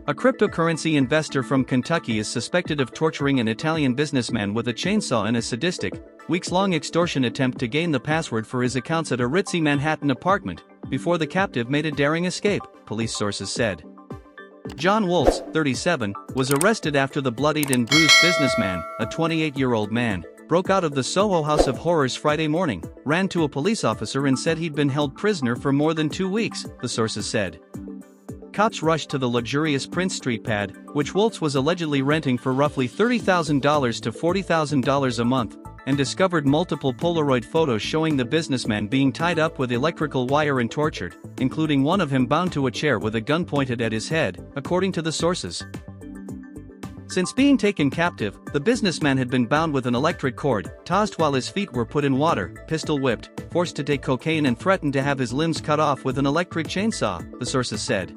A cryptocurrency investor from Kentucky is suspected of torturing an Italian businessman with a chainsaw in a sadistic, weeks-long extortion attempt to gain the password for his accounts at a ritzy Manhattan apartment, before the captive made a daring escape, police sources said. John Woeltz, 37, was arrested after the bloodied and bruised businessman, a 28-year-old man, broke out of the SoHo house of horrors Friday morning, ran to a police officer and said he'd been held prisoner for more than 2 weeks, the sources said. Cops rushed to the luxurious Prince Street pad, which Woeltz was allegedly renting for roughly $30,000 to $40,000 a month, and discovered multiple Polaroid photos showing the businessman being tied up with electrical wire and tortured, including one of him bound to a chair with a gun pointed at his head, according to the sources. Since being taken captive, the businessman had been bound with an electric cord, tossed while his feet were put in water, pistol whipped, forced to take cocaine and threatened to have his limbs cut off with an electric chainsaw, the sources said.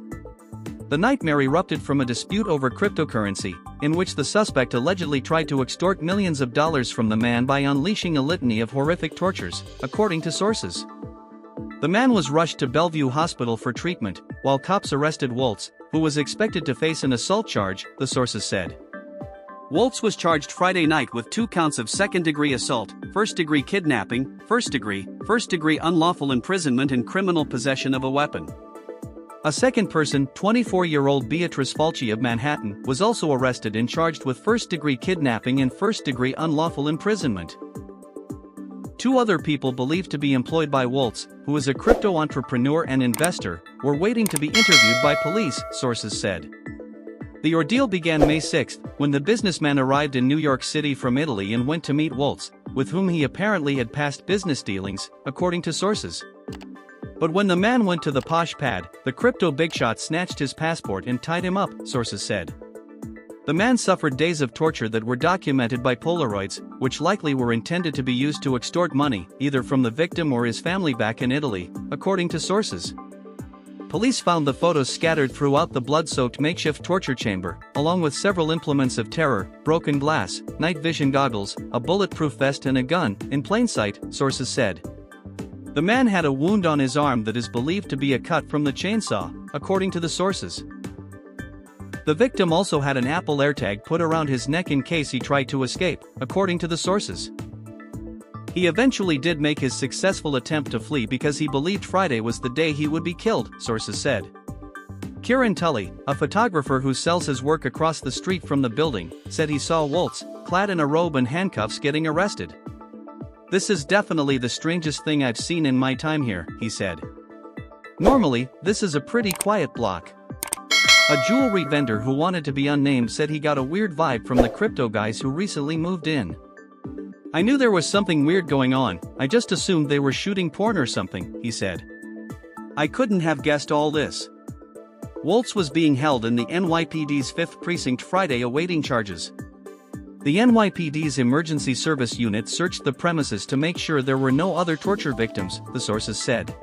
The nightmare erupted from a dispute over cryptocurrency, in which the suspect allegedly tried to extort millions of dollars from the man by unleashing a litany of horrific tortures, according to sources. The man was rushed to Bellevue Hospital for treatment, while cops arrested Woeltz, who was expected to face an assault charge, the sources said. Woeltz was charged Friday night with 2 counts of second-degree assault, first-degree kidnapping, first-degree unlawful imprisonment and criminal possession of a weapon. A second person, 24-year-old Beatrice Falchi of Manhattan, was also arrested and charged with first-degree kidnapping and first-degree unlawful imprisonment. 2 other people believed to be employed by Woeltz, who is a crypto entrepreneur and investor, were waiting to be interviewed by police, sources said. The ordeal began May 6, when the businessman arrived in New York City from Italy and went to meet Woeltz, with whom he apparently had past business dealings, according to sources. But when the man went to the posh pad, the crypto bigshot snatched his passport and tied him up, sources said. The man suffered days of torture that were documented by Polaroids, which likely were intended to be used to extort money, either from the victim or his family back in Italy, according to sources. Police found the photos scattered throughout the blood-soaked makeshift torture chamber, along with several implements of terror, broken glass, night vision goggles, a bulletproof vest and a gun, in plain sight, sources said. The man had a wound on his arm that is believed to be a cut from the chainsaw, according to the sources. The victim also had an Apple AirTag put around his neck in case he tried to escape, according to the sources. He eventually did make his successful attempt to flee because he believed Friday was the day he would be killed, sources said. Kieran Tully, a photographer who sells his work across the street from the building, said he saw Woeltz, clad in a robe and handcuffs, getting arrested. "This is definitely the strangest thing I've seen in my time here," he said. "Normally, this is a pretty quiet block." A jewelry vendor who wanted to be unnamed said he got a weird vibe from the crypto guys who recently moved in. "I knew there was something weird going on, I just assumed they were shooting porn or something," he said. "I couldn't have guessed all this." Woeltz was being held in the NYPD's 5th Precinct Friday awaiting charges. The NYPD's Emergency Service Unit searched the premises to make sure there were no other torture victims, the sources said.